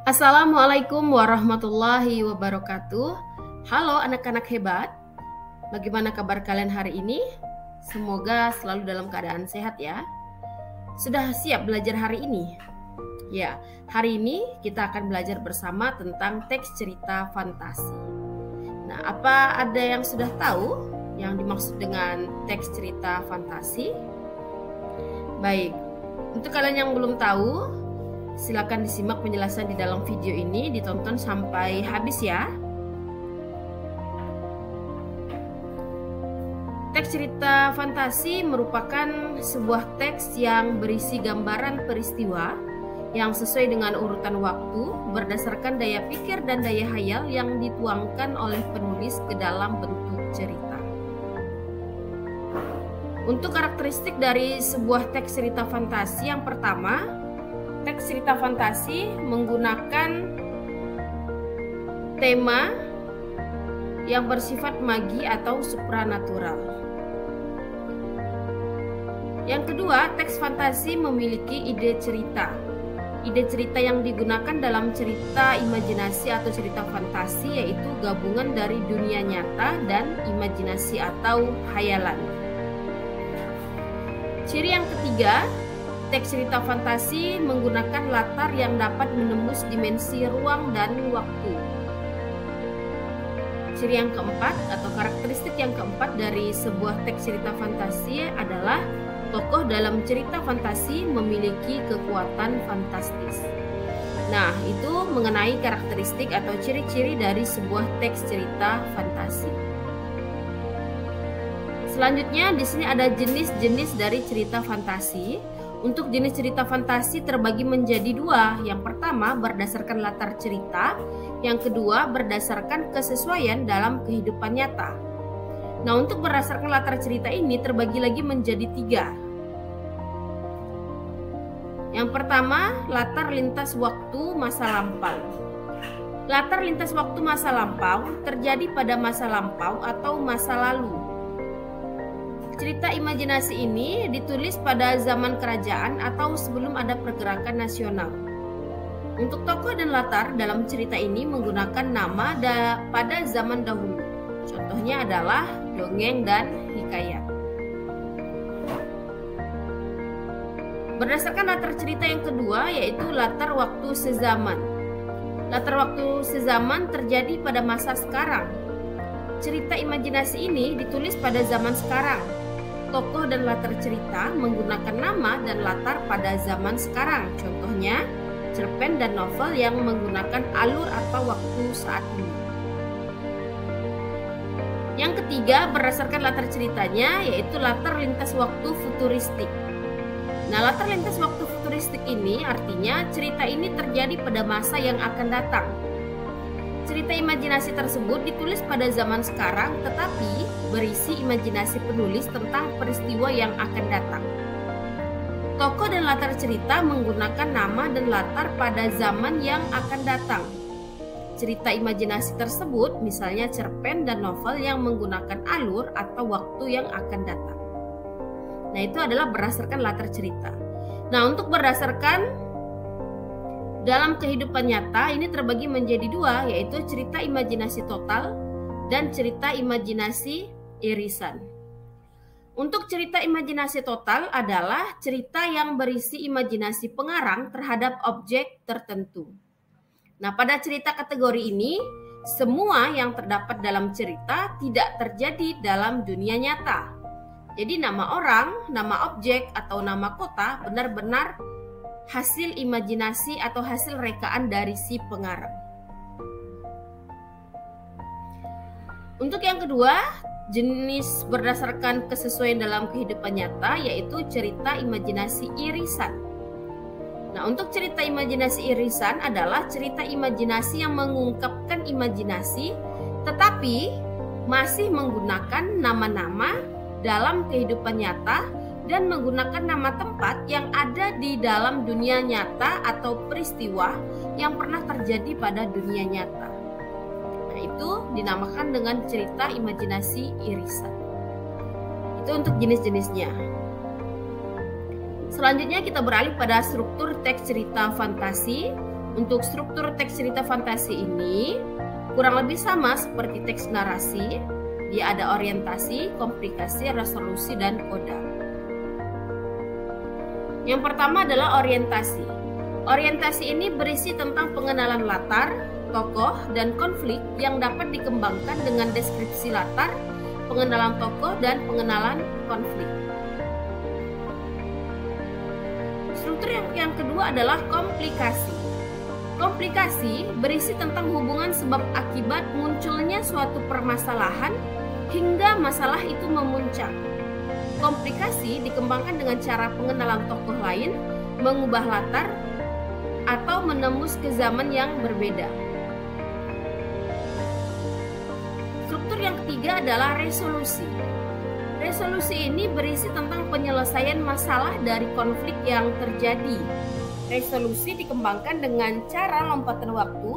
Assalamualaikum warahmatullahi wabarakatuh. Halo anak-anak hebat, bagaimana kabar kalian hari ini? Semoga selalu dalam keadaan sehat ya. Sudah siap belajar hari ini? Ya, hari ini kita akan belajar bersama tentang teks cerita fantasi. Nah, apa ada yang sudah tahu yang dimaksud dengan teks cerita fantasi? Baik, untuk kalian yang belum tahu, silakan disimak penjelasan di dalam video ini, ditonton sampai habis ya. Teks cerita fantasi merupakan sebuah teks yang berisi gambaran peristiwa yang sesuai dengan urutan waktu berdasarkan daya pikir dan daya hayal yang dituangkan oleh penulis ke dalam bentuk cerita. Untuk karakteristik dari sebuah teks cerita fantasi, yang pertama, teks cerita fantasi menggunakan tema yang bersifat magi atau supranatural. Yang kedua, teks fantasi memiliki ide cerita. Ide cerita yang digunakan dalam cerita imajinasi atau cerita fantasi yaitu gabungan dari dunia nyata dan imajinasi atau hayalan. Ciri yang ketiga, teks cerita fantasi menggunakan latar yang dapat menembus dimensi ruang dan waktu. Ciri yang keempat atau karakteristik yang keempat dari sebuah teks cerita fantasi adalah tokoh dalam cerita fantasi memiliki kekuatan fantastis. Nah, itu mengenai karakteristik atau ciri-ciri dari sebuah teks cerita fantasi. Selanjutnya di sini ada jenis-jenis dari cerita fantasi. Untuk jenis cerita fantasi terbagi menjadi dua. Yang pertama berdasarkan latar cerita, yang kedua berdasarkan kesesuaian dalam kehidupan nyata. Nah, untuk berdasarkan latar cerita ini terbagi lagi menjadi tiga. Yang pertama, latar lintas waktu masa lampau. Latar lintas waktu masa lampau terjadi pada masa lampau atau masa lalu. Cerita imajinasi ini ditulis pada zaman kerajaan atau sebelum ada pergerakan nasional. Untuk tokoh dan latar dalam cerita ini menggunakan nama pada zaman dahulu. Contohnya adalah dongeng dan hikayat. Berdasarkan latar cerita yang kedua yaitu latar waktu sezaman. Latar waktu sezaman terjadi pada masa sekarang. Cerita imajinasi ini ditulis pada zaman sekarang. Tokoh dan latar cerita menggunakan nama dan latar pada zaman sekarang. Contohnya, cerpen dan novel yang menggunakan alur atau waktu saat ini. Yang ketiga, berdasarkan latar ceritanya, yaitu latar lintas waktu futuristik. Nah, latar lintas waktu futuristik ini artinya cerita ini terjadi pada masa yang akan datang. Cerita imajinasi tersebut ditulis pada zaman sekarang tetapi berisi imajinasi penulis tentang peristiwa yang akan datang. Tokoh dan latar cerita menggunakan nama dan latar pada zaman yang akan datang. Cerita imajinasi tersebut misalnya cerpen dan novel yang menggunakan alur atau waktu yang akan datang. Nah, itu adalah berdasarkan latar cerita. Nah, untuk berdasarkan dalam kehidupan nyata ini terbagi menjadi dua, yaitu cerita imajinasi total dan cerita imajinasi irisan. Untuk cerita imajinasi total adalah cerita yang berisi imajinasi pengarang terhadap objek tertentu. Nah, pada cerita kategori ini, semua yang terdapat dalam cerita tidak terjadi dalam dunia nyata. Jadi nama orang, nama objek, atau nama kota benar-benar hasil imajinasi atau hasil rekaan dari si pengarang. Untuk yang kedua, jenis berdasarkan kesesuaian dalam kehidupan nyata yaitu cerita imajinasi irisan. Nah, untuk cerita imajinasi irisan adalah cerita imajinasi yang mengungkapkan imajinasi tetapi masih menggunakan nama-nama dalam kehidupan nyata dan menggunakan nama tempat yang ada di dalam dunia nyata atau peristiwa yang pernah terjadi pada dunia nyata. Nah, itu dinamakan dengan cerita imajinasi irisan. Itu untuk jenis-jenisnya. Selanjutnya kita beralih pada struktur teks cerita fantasi. Untuk struktur teks cerita fantasi ini kurang lebih sama seperti teks narasi. Dia ada orientasi, komplikasi, resolusi, dan koda. Yang pertama adalah orientasi. Orientasi ini berisi tentang pengenalan latar, tokoh, dan konflik yang dapat dikembangkan dengan deskripsi latar, pengenalan tokoh, dan pengenalan konflik. Struktur yang kedua adalah komplikasi. Komplikasi berisi tentang hubungan sebab akibat munculnya suatu permasalahan hingga masalah itu memuncak. Komplikasi dikembangkan dengan cara pengenalan tokoh lain, mengubah latar, atau menembus ke zaman yang berbeda. Struktur yang ketiga adalah resolusi. Resolusi ini berisi tentang penyelesaian masalah dari konflik yang terjadi. Resolusi dikembangkan dengan cara lompatan waktu,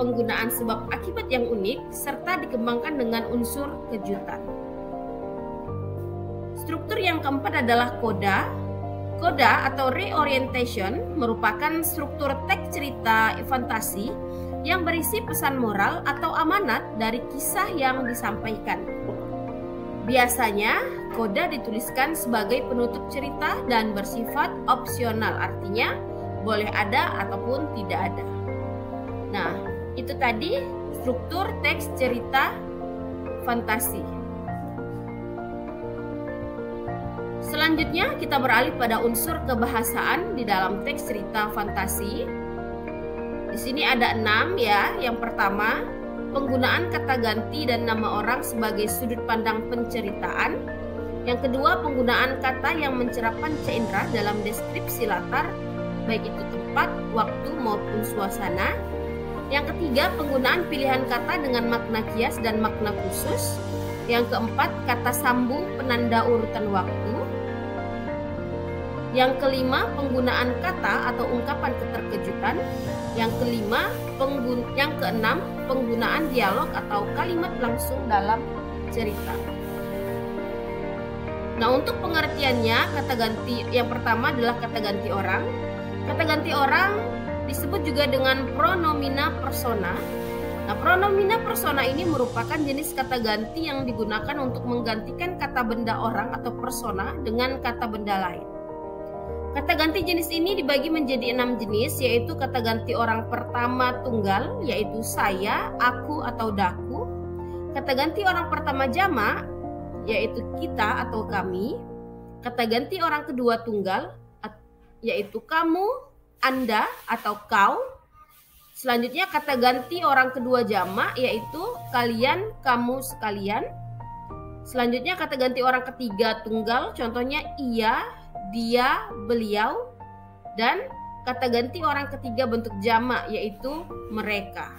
penggunaan sebab akibat yang unik, serta dikembangkan dengan unsur kejutan. Struktur yang keempat adalah koda. Koda atau reorientation merupakan struktur teks cerita fantasi yang berisi pesan moral atau amanat dari kisah yang disampaikan. Biasanya, koda dituliskan sebagai penutup cerita dan bersifat opsional, artinya boleh ada ataupun tidak ada. Nah, itu tadi struktur teks cerita fantasi. Selanjutnya kita beralih pada unsur kebahasaan di dalam teks cerita fantasi. Di sini ada 6 ya. Yang pertama, penggunaan kata ganti dan nama orang sebagai sudut pandang penceritaan. Yang kedua, penggunaan kata yang mencerap panca indera dalam deskripsi latar, baik itu tempat, waktu maupun suasana. Yang ketiga, penggunaan pilihan kata dengan makna kias dan makna khusus. Yang keempat, kata sambung penanda urutan waktu. Yang kelima, penggunaan kata atau ungkapan keterkejutan. Yang keenam, penggunaan dialog atau kalimat langsung dalam cerita. Nah, untuk pengertiannya, kata ganti yang pertama adalah kata ganti orang. Kata ganti orang disebut juga dengan pronomina persona. Nah, pronomina persona ini merupakan jenis kata ganti yang digunakan untuk menggantikan kata benda orang atau persona dengan kata benda lain. Kata ganti jenis ini dibagi menjadi 6 jenis, yaitu kata ganti orang pertama tunggal, yaitu saya, aku, atau daku. Kata ganti orang pertama jamak, yaitu kita atau kami. Kata ganti orang kedua tunggal, yaitu kamu, anda, atau kau. Selanjutnya kata ganti orang kedua jamak, yaitu kalian, kamu sekalian. Selanjutnya kata ganti orang ketiga tunggal, contohnya ia, dia, beliau. Dan kata ganti orang ketiga bentuk jamak, yaitu mereka.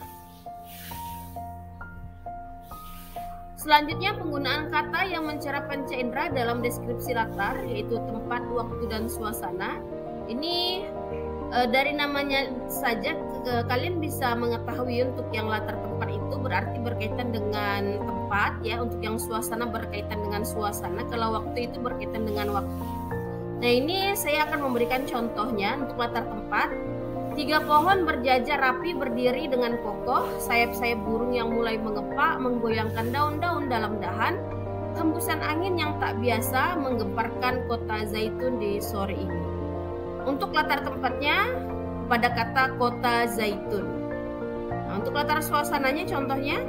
Selanjutnya penggunaan kata yang mencerap panca indera dalam deskripsi latar, yaitu tempat, waktu, dan suasana. Ini dari namanya saja kalian bisa mengetahui untuk yang latar tempat itu berarti berkaitan dengan tempat ya, untuk yang suasana berkaitan dengan suasana, kalau waktu itu berkaitan dengan waktu. Nah, ini saya akan memberikan contohnya untuk latar tempat. 3 pohon berjajar rapi berdiri dengan kokoh, sayap-sayap burung yang mulai mengepak menggoyangkan daun-daun dalam dahan. Hembusan angin yang tak biasa menggemparkan kota Zaitun di sore ini. Untuk latar tempatnya pada kata kota Zaitun. Nah, untuk latar suasananya contohnya,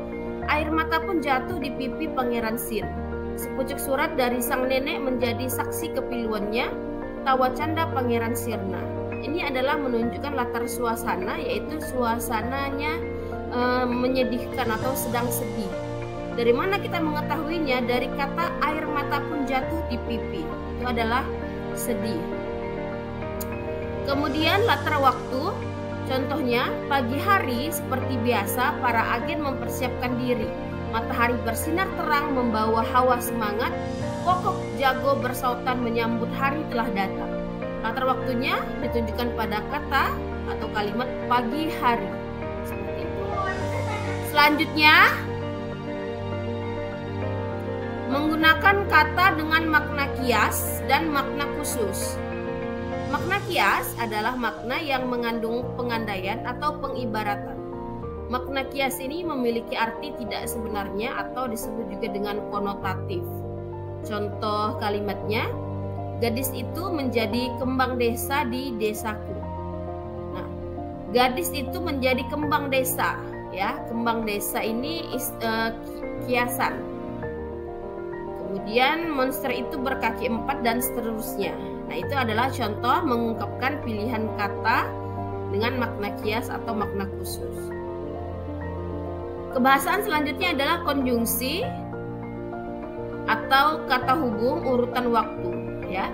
air mata pun jatuh di pipi Pangeran Sin. Sepucuk surat dari sang nenek menjadi saksi kepiluannya, tawa canda Pangeran Sirna. Ini adalah menunjukkan latar suasana, yaitu suasananya menyedihkan atau sedang sedih. Dari mana kita mengetahuinya? Dari kata air mata pun jatuh di pipi. Itu adalah sedih. Kemudian latar waktu, contohnya pagi hari seperti biasa para agen mempersiapkan diri. Matahari bersinar terang membawa hawa semangat. Kokok jago bersautan menyambut hari telah datang. Latar waktunya ditunjukkan pada kata atau kalimat pagi hari. Seperti itu. Selanjutnya, menggunakan kata dengan makna kias dan makna khusus. Makna kias adalah makna yang mengandung pengandaian atau pengibaratan. Makna kias ini memiliki arti tidak sebenarnya atau disebut juga dengan konotatif. Contoh kalimatnya, gadis itu menjadi kembang desa di desaku. Nah, gadis itu menjadi kembang desa, ya. Kembang desa ini kiasan. Kemudian monster itu berkaki 4 dan seterusnya. Nah, itu adalah contoh mengungkapkan pilihan kata dengan makna kias atau makna khusus. Kebahasaan selanjutnya adalah konjungsi atau kata hubung urutan waktu, ya.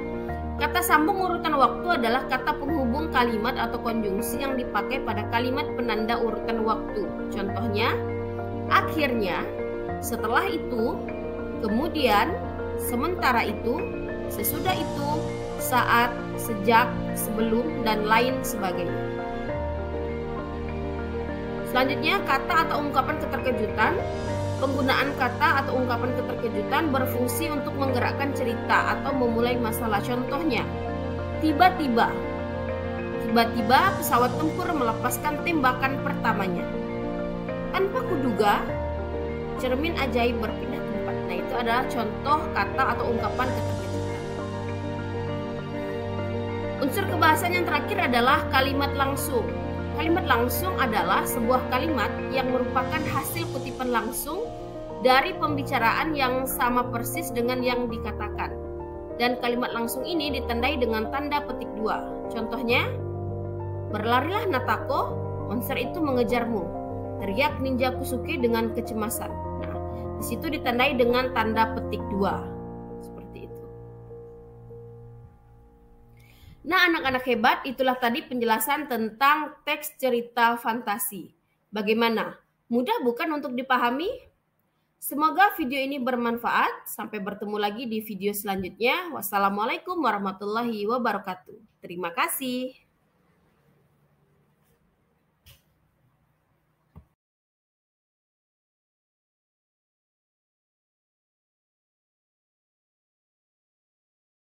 Kata sambung urutan waktu adalah kata penghubung kalimat atau konjungsi yang dipakai pada kalimat penanda urutan waktu. Contohnya, akhirnya, setelah itu, kemudian, sementara itu, sesudah itu, saat, sejak, sebelum, dan lain sebagainya. Selanjutnya, kata atau ungkapan keterkejutan. Penggunaan kata atau ungkapan keterkejutan berfungsi untuk menggerakkan cerita atau memulai masalah. Contohnya, tiba-tiba. Tiba-tiba pesawat tempur melepaskan tembakan pertamanya. Tanpa kuduga, cermin ajaib berpindah tempat. Nah, itu adalah contoh kata atau ungkapan keterkejutan. Unsur kebahasaan yang terakhir adalah kalimat langsung. Kalimat langsung adalah sebuah kalimat yang merupakan hasil kutipan langsung dari pembicaraan yang sama persis dengan yang dikatakan. Dan kalimat langsung ini ditandai dengan tanda petik 2. Contohnya, berlarilah Natako, monster itu mengejarmu, teriak ninja Kusuke dengan kecemasan. Nah, di situ ditandai dengan tanda petik 2. Nah, anak-anak hebat, itulah tadi penjelasan tentang teks cerita fantasi. Bagaimana? Mudah bukan untuk dipahami? Semoga video ini bermanfaat. Sampai bertemu lagi di video selanjutnya. Wassalamualaikum warahmatullahi wabarakatuh. Terima kasih.